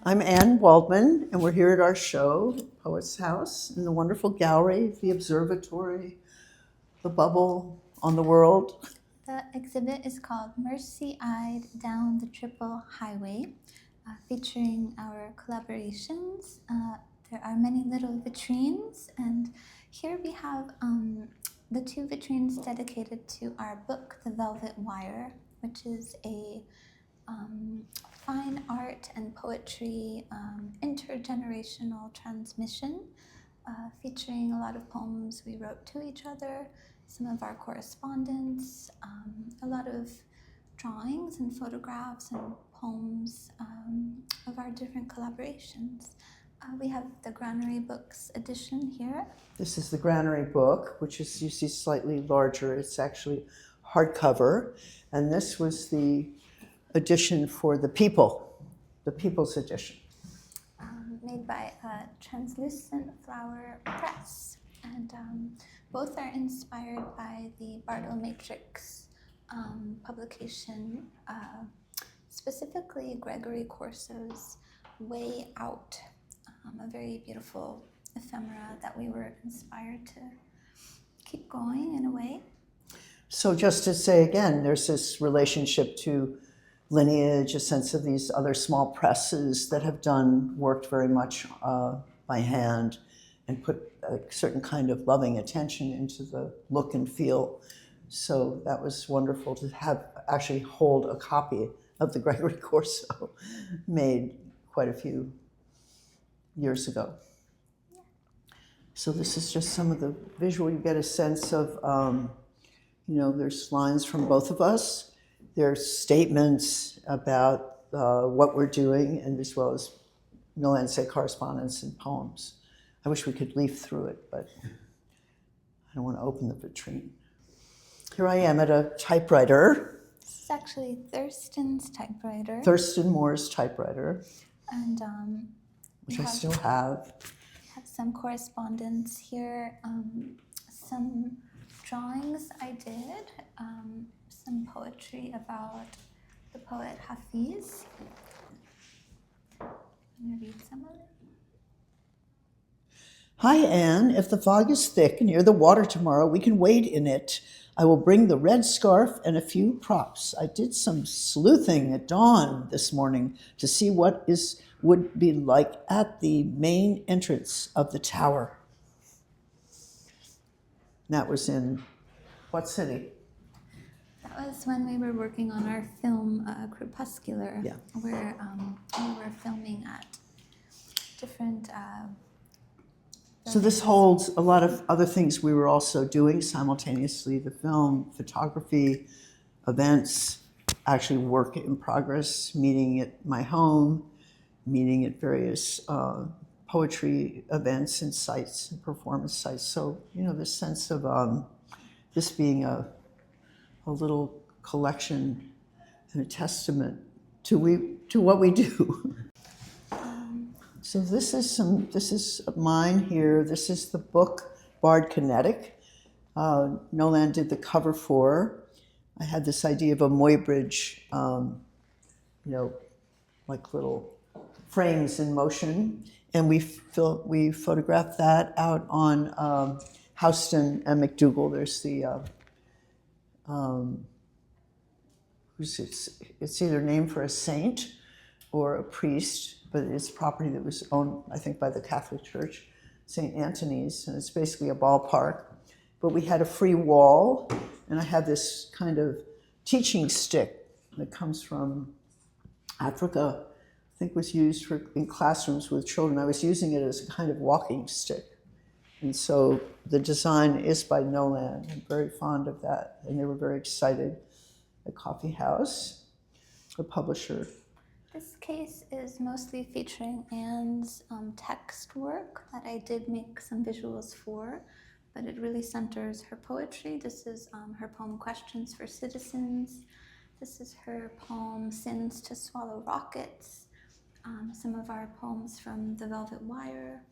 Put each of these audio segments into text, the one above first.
I'm Ann Waldman, and we're here at our show, Poet's House, in the wonderful gallery, the observatory, the bubble on the world. The exhibit is called Mercy-Eyed Down the Triple Highway, featuring our collaborations. There are many little vitrines, and here we have the two vitrines dedicated to our book, The Velvet Wire, which is a fine art and poetry intergenerational transmission, featuring a lot of poems we wrote to each other, some of our correspondence, a lot of drawings and photographs and poems of our different collaborations. We have the Granary Books edition here. This is the Granary book, which is, you see, slightly larger. It's actually hardcover, and this was the edition for the People's edition. Made by Translucent Flower Press, and both are inspired by the Bartle Matrix publication, specifically Gregory Corso's Way Out, a very beautiful ephemera that we were inspired to keep going in a way. So just to say again, there's this relationship to lineage, a sense of these other small presses that have worked very much by hand and put a certain kind of loving attention into the look and feel. So that was wonderful to actually hold a copy of the Gregory Corso made quite a few years ago. Yeah. So this is just some of the visual. You get a sense of, there's lines from both of us. There's statements about what we're doing, and as well as No Land correspondence and poems. I wish we could leaf through it, but I don't want to open the vitrine. Here I am at a typewriter. This is actually Thurston's typewriter. Thurston Moore's typewriter. And which I still have. Have some correspondence here, some drawings I did, some poetry about the poet Hafiz. I'm going to read some of it. Hi, Anne. If the fog is thick near the water tomorrow, we can wade in it. I will bring the red scarf and a few props. I did some sleuthing at dawn this morning to see what would be like at the main entrance of the tower. That was in what city? That was when we were working on our film, Crepuscular, yeah. Where we were filming at different... So this holds a lot of other things we were also doing simultaneously: the film, photography, events, actually work in progress, meeting at my home, meeting at various poetry events and sites and performance sites. So, this sense of this being a little collection and a testament to what we do. So this is mine here. This is the book Bard Kinetic. No Land did the cover for. I had this idea of a Muybridge, like little frames in motion, and we photographed that out on Houston and McDougall. There's the it's either named for a saint or a priest, but it's property that was owned, I think, by the Catholic Church, St. Anthony's, and it's basically a ballpark. But we had a free wall, and I had this kind of teaching stick that comes from Africa, I think was used in classrooms with children. I was using it as a kind of walking stick. And so the design is by No Land. I'm very fond of that, and they were very excited. The Coffee House, the publisher. This case is mostly featuring Anne's text work that I did make some visuals for, but it really centers her poetry. This is her poem Questions for Citizens. This is her poem Sins to Swallow Rockets. Some of our poems from The Velvet Wire.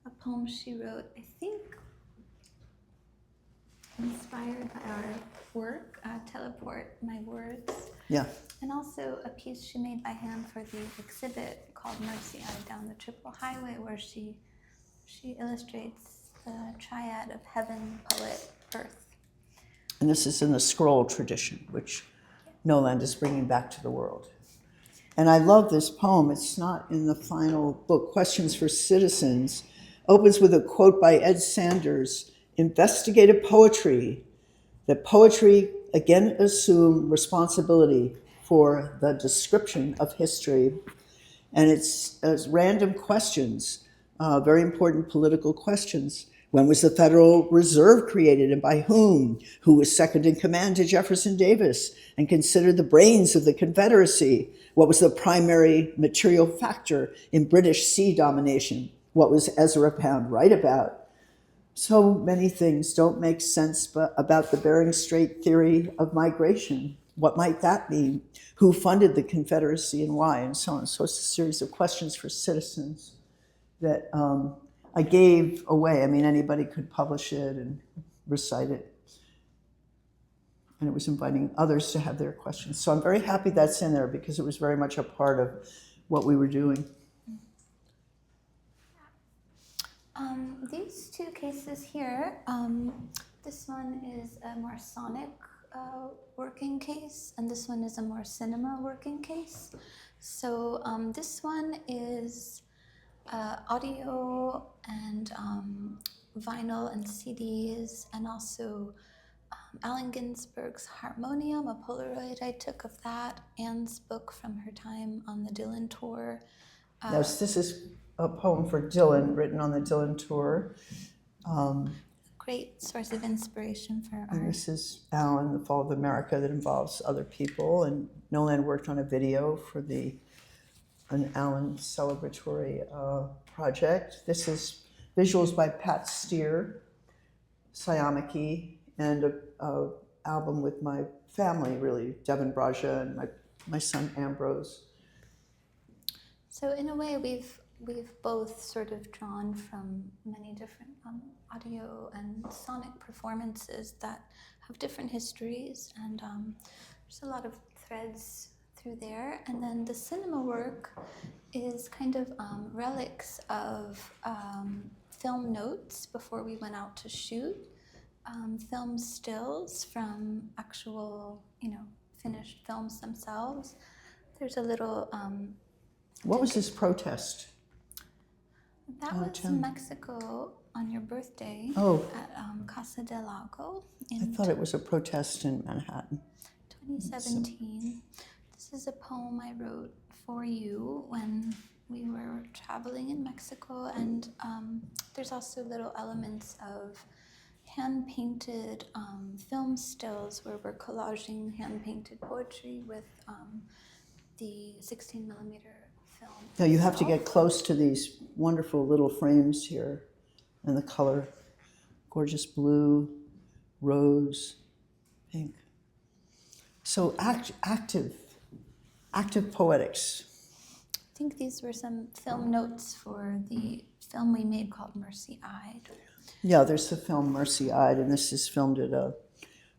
A poem she wrote, I think, inspired by our work, Teleport My Words. Yeah. and also a piece she made by hand for the exhibit called Mercy Eye Down the Triple Highway, where she illustrates the triad of heaven, poet, earth. And this is in the scroll tradition, which No Land is bringing back to the world. And I love this poem. It's not in the final book, Questions for Citizens. Opens with a quote by Ed Sanders: "Investigative poetry, that poetry again assume responsibility for the description of history." And it's random questions, very important political questions. When was the Federal Reserve created and by whom? Who was second in command to Jefferson Davis and considered the brains of the Confederacy? What was the primary material factor in British sea domination? What was Ezra Pound right about? So many things don't make sense about the Bering Strait theory of migration. What might that mean? Who funded the Confederacy and why, and so on. So it's a series of questions for citizens that I gave away. I mean, anybody could publish it and recite it. And it was inviting others to have their questions. So I'm very happy that's in there because it was very much a part of what we were doing. These two cases here, this one is a more sonic working case, and this one is a more cinema working case. So this one is audio and vinyl and CDs, and also Allen Ginsberg's Harmonium, a Polaroid I took of that, Anne's book from her time on the Dylan tour. Yes, this is a poem for Dylan, written on the Dylan tour. Great source of inspiration for art. And this is Alan, The Fall of America, that involves other people. And No Land worked on a video for an Alan celebratory project. This is visuals by Pat Steer, Siamiki, and a album with my family, really, Devin Braja and my son Ambrose. So in a way, we've both sort of drawn from many different audio and sonic performances that have different histories, and there's a lot of threads through there. And then the cinema work is kind of relics of film notes before we went out to shoot, film stills from actual, finished films themselves. There's a little... What was this protest? That was in Mexico on your birthday at Casa del Lago. I thought it was a protest in Manhattan. 2017. This is a poem I wrote for you when we were traveling in Mexico, and there's also little elements of hand-painted film stills where we're collaging hand-painted poetry with the 16 millimeter film. Now you have to get close to these wonderful little frames here, and the color, gorgeous blue, rose, pink. So active poetics. I think these were some film notes for the film we made called Mercy Eyed. Yeah, there's the film Mercy Eyed, and this is filmed at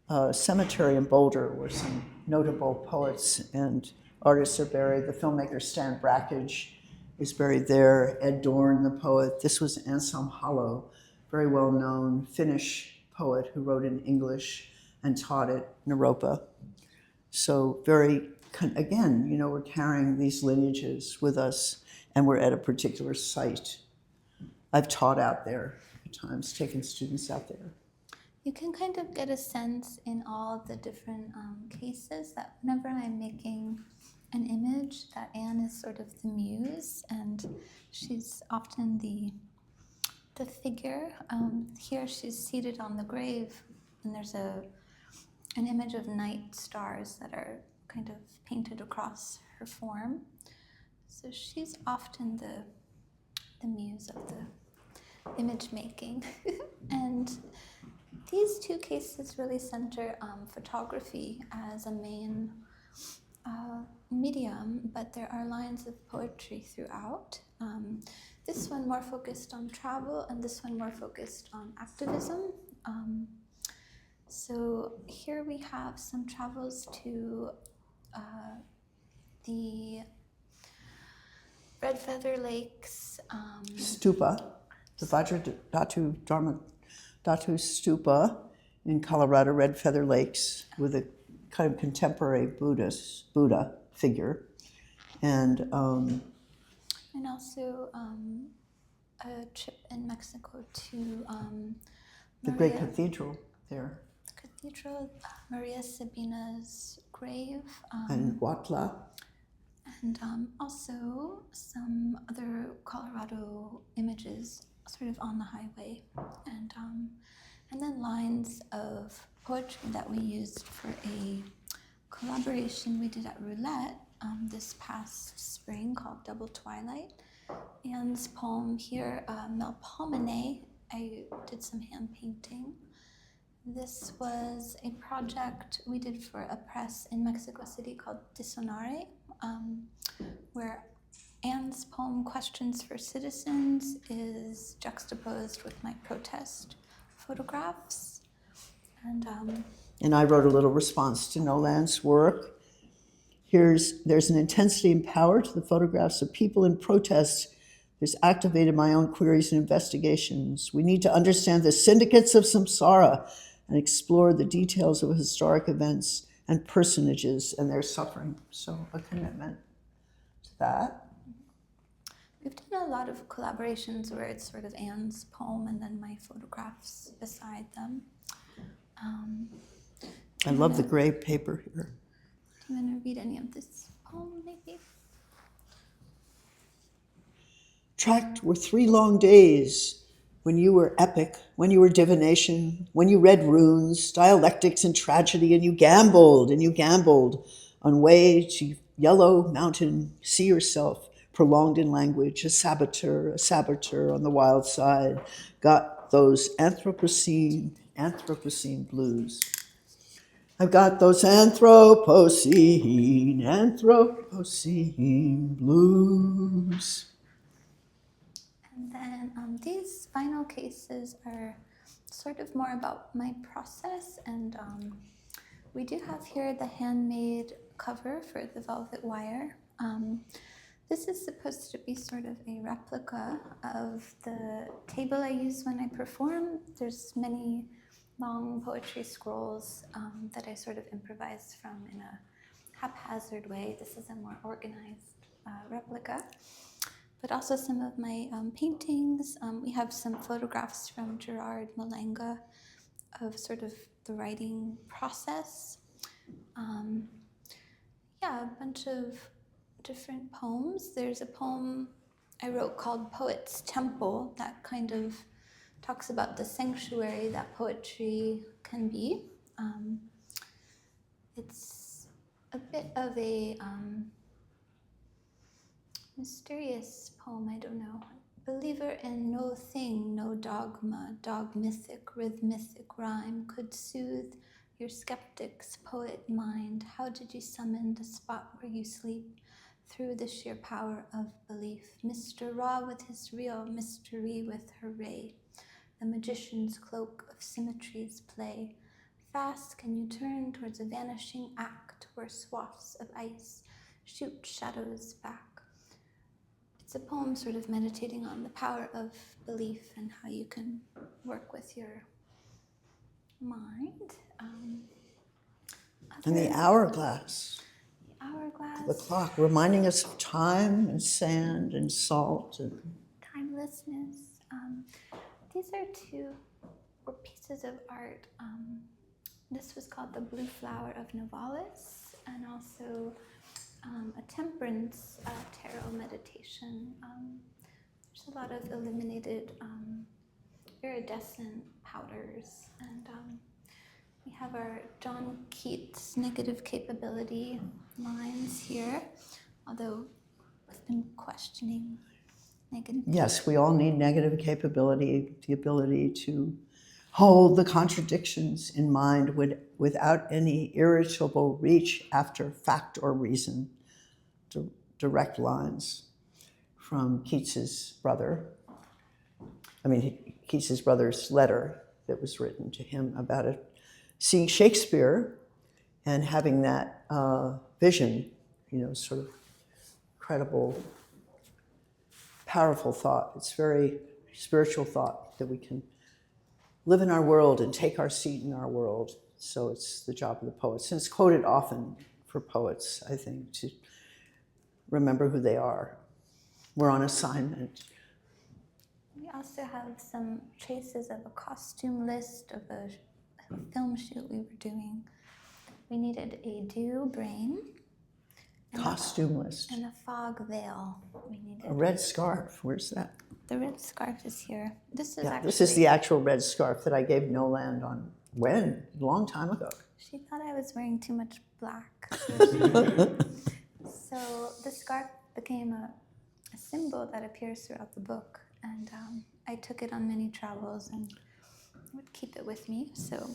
a cemetery in Boulder where some notable poets and artists are buried. The filmmaker Stan Brakhage is buried there, Ed Dorn, the poet. This was Anselm Hollow, very well-known Finnish poet who wrote in English and taught at Naropa. So again, we're carrying these lineages with us, and we're at a particular site. I've taught out there at times, taken students out there. You can kind of get a sense in all the different cases that whenever I'm making an image, that Anne is sort of the muse, and she's often the figure. Here she's seated on the grave, and there's an image of night stars that are kind of painted across her form. So she's often the muse of the image making. And these two cases really center photography as a main medium, but there are lines of poetry throughout. This one more focused on travel, and this one more focused on activism. So here we have some travels to the Red Feather Lakes. Stupa, the Vajradhatu Stupa in Colorado, Red Feather Lakes, with a kind of contemporary Buddha figure. And also a trip in Mexico to the great cathedral there. Cathedral, Maria Sabina's grave. And Huatla. And also some other Colorado images sort of on the highway. And then lines of poetry that we used for a collaboration we did at Roulette this past spring called Double Twilight. Anne's poem here, Melpomene, I did some hand painting. This was a project we did for a press in Mexico City called Disonare, where Anne's poem Questions for Citizens is juxtaposed with my protest photographs. And I wrote a little response to No Land's work. There's an intensity and power to the photographs of people in protest. There's activated my own queries and investigations. We need to understand the syndicates of samsara and explore the details of historic events and personages and their suffering. So a commitment to that. We've done a lot of collaborations where it's sort of Anne's poem and then my photographs beside them. I love the gray paper here. Do you want to read any of this poem, maybe? Tracked were 3 long days when you were epic, when you were divination, when you read runes, dialectics and tragedy, and you gambled on way to Yellow Mountain, see yourself prolonged in language, a saboteur on the wild side, got those Anthropocene blues. I've got those Anthropocene blues. And then these final cases are sort of more about my process, and we do have here the handmade cover for the Velvet Wire. This is supposed to be sort of a replica of the table I use when I perform. There's many long poetry scrolls that I sort of improvise from in a haphazard way. This is a more organized replica. But also some of my paintings. We have some photographs from Gerard Malanga of sort of the writing process. A bunch of different poems. There's a poem I wrote called Poet's Temple that kind of talks about the sanctuary that poetry can be. It's a bit of a mysterious poem, I don't know. Believer in no thing, no dogma, dogmathic, rhythmic rhyme could soothe your skeptic's poet mind. How did you summon the spot where you sleep through the sheer power of belief? Mr. Ra with his real mystery with her ray. The magician's cloak of symmetries play. Fast can you turn towards a vanishing act where swaths of ice shoot shadows back. It's a poem sort of meditating on the power of belief and how you can work with your mind. And the hourglass. The hourglass. The clock, reminding us of time and sand and salt. And timelessness. These are 2 pieces of art. This was called The Blue Flower of Novalis, and also a temperance tarot meditation. There's a lot of illuminated iridescent powders, and we have our John Keats negative capability lines here, although I've been questioning negative. Yes, we all need negative capability, the ability to hold the contradictions in mind without any irritable reach after fact or reason. Direct lines from Keats's brother's letter that was written to him about it, seeing Shakespeare and having that vision sort of credible, powerful thought. It's very spiritual thought that we can live in our world and take our seat in our world. So it's the job of the poets. And it's quoted often for poets, I think, to remember who they are. We're on assignment. We also have some traces of a costume list of a film shoot we were doing. We needed a dew brain. Costume list. And a fog veil. We needed A red scarf. Where's that? The red scarf is here. This is the actual red scarf that I gave No Land on when? A long time ago. She thought I was wearing too much black. So the scarf became a symbol that appears throughout the book. And I took it on many travels and would keep it with me. So,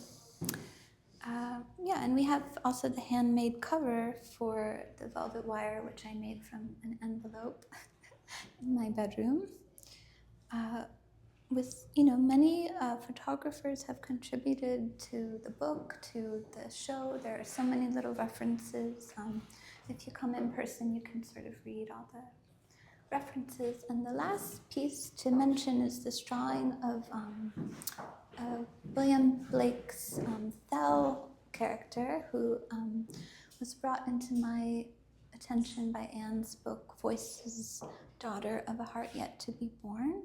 and we have also the handmade cover for the velvet wire, which I made from an envelope in my bedroom. Many photographers have contributed to the book, to the show. There are so many little references. If you come in person, you can sort of read all the references. And the last piece to mention is this drawing of William Blake's Thel character, who was brought into my attention by Anne's book, Voices, Daughter of a Heart Yet to Be Born.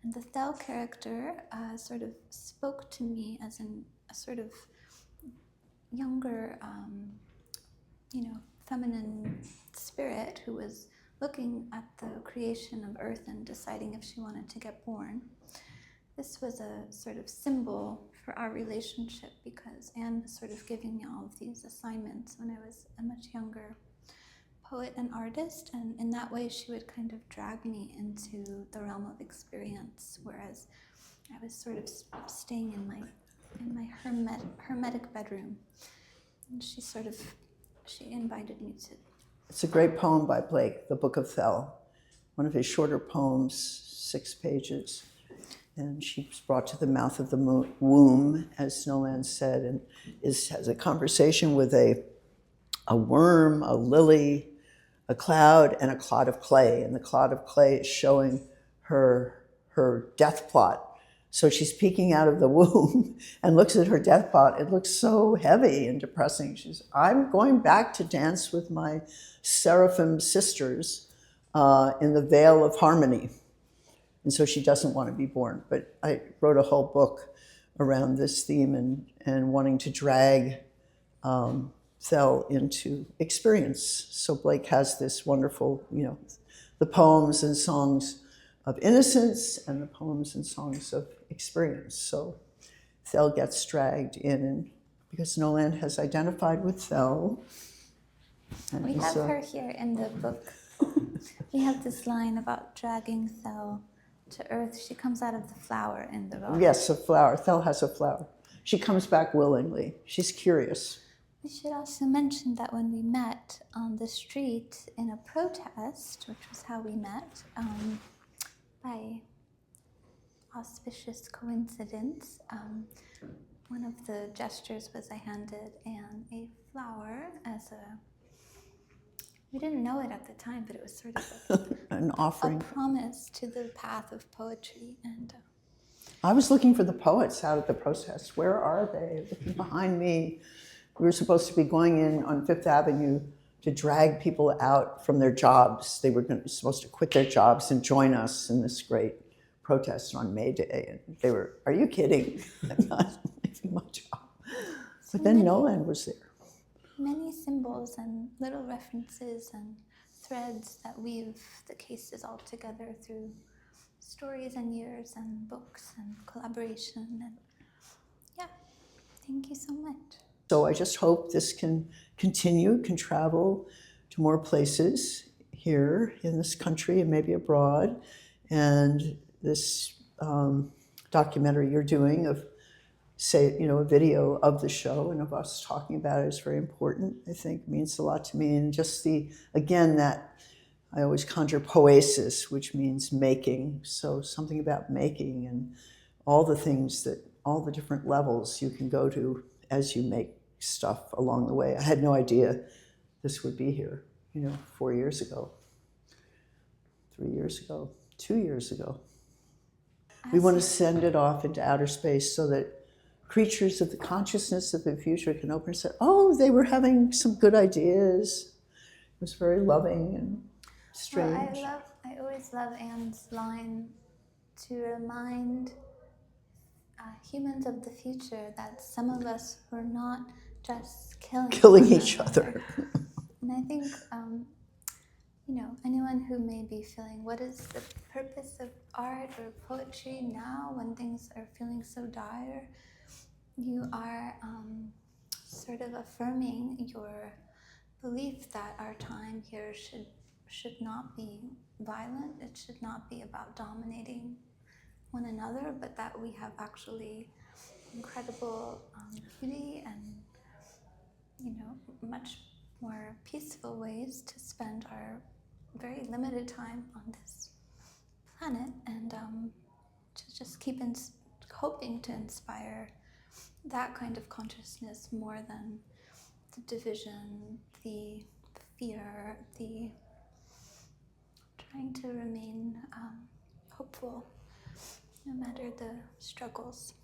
And the Thel character sort of spoke to me as a sort of younger, feminine spirit who was looking at the creation of Earth and deciding if she wanted to get born. This was a sort of symbol for our relationship because Anne was sort of giving me all of these assignments when I was a much younger poet and artist, and in that way she would kind of drag me into the realm of experience, whereas I was sort of staying in my hermetic bedroom. And she invited me to. It's a great poem by Blake, The Book of Thel, one of his shorter poems, 6 pages. And she's brought to the mouth of the womb, as No Land said, and has a conversation with a worm, a lily, a cloud, and a clod of clay. And the clod of clay is showing her death plot. So she's peeking out of the womb and looks at her death plot. It looks so heavy and depressing. She's, I'm going back to dance with my seraphim sisters in the Vale of Harmony. And so she doesn't want to be born. But I wrote a whole book around this theme and wanting to drag Thel into experience. So Blake has this wonderful, the poems and songs of innocence and the poems and songs of experience. So Thel gets dragged in, and because No Land has identified with Thel. We have her here in the book. We have this line about dragging Thel to earth. She comes out of the flower in the book. Yes, a flower. Thel has a flower. She comes back willingly. She's curious. We should also mention that when we met on the street in a protest, which was how we met, by auspicious coincidence, one of the gestures was I handed Anne a flower as we didn't know it at the time, but it was sort of an offering, a promise to the path of poetry. And I was looking for the poets out at the protest. Where are they? Looking behind me. We were supposed to be going in on Fifth Avenue to drag people out from their jobs. They were supposed to quit their jobs and join us in this great protest on May Day. And they were, are you kidding? I'm not leaving my job. But then No Land was there. Many symbols and little references and threads that weave the cases all together through stories and years and books and collaboration. And thank you so much. So I just hope this can continue, can travel to more places here in this country and maybe abroad. And this documentary you're doing of, a video of the show and of us talking about it is very important, I think, means a lot to me. And just that I always conjure poesis, which means making. So something about making and all the different levels you can go to as you make stuff along the way. I had no idea this would be here, 4 years ago, 3 years ago, 2 years ago. We want to send it off into outer space so that creatures of the consciousness of the future can open and say, oh, they were having some good ideas. It was very loving and strange. Well, I always love Anne's line to remind humans of the future that some of us were not just killing Each other. And I think, anyone who may be feeling, what is the purpose of art or poetry now when things are feeling so dire? You are sort of affirming your belief that our time here should not be violent. It should not be about dominating one another, but that we have actually incredible beauty and much more peaceful ways to spend our very limited time on this planet, and to just keep hoping to inspire that kind of consciousness more than the division, the fear, the trying to remain hopeful no matter the struggles.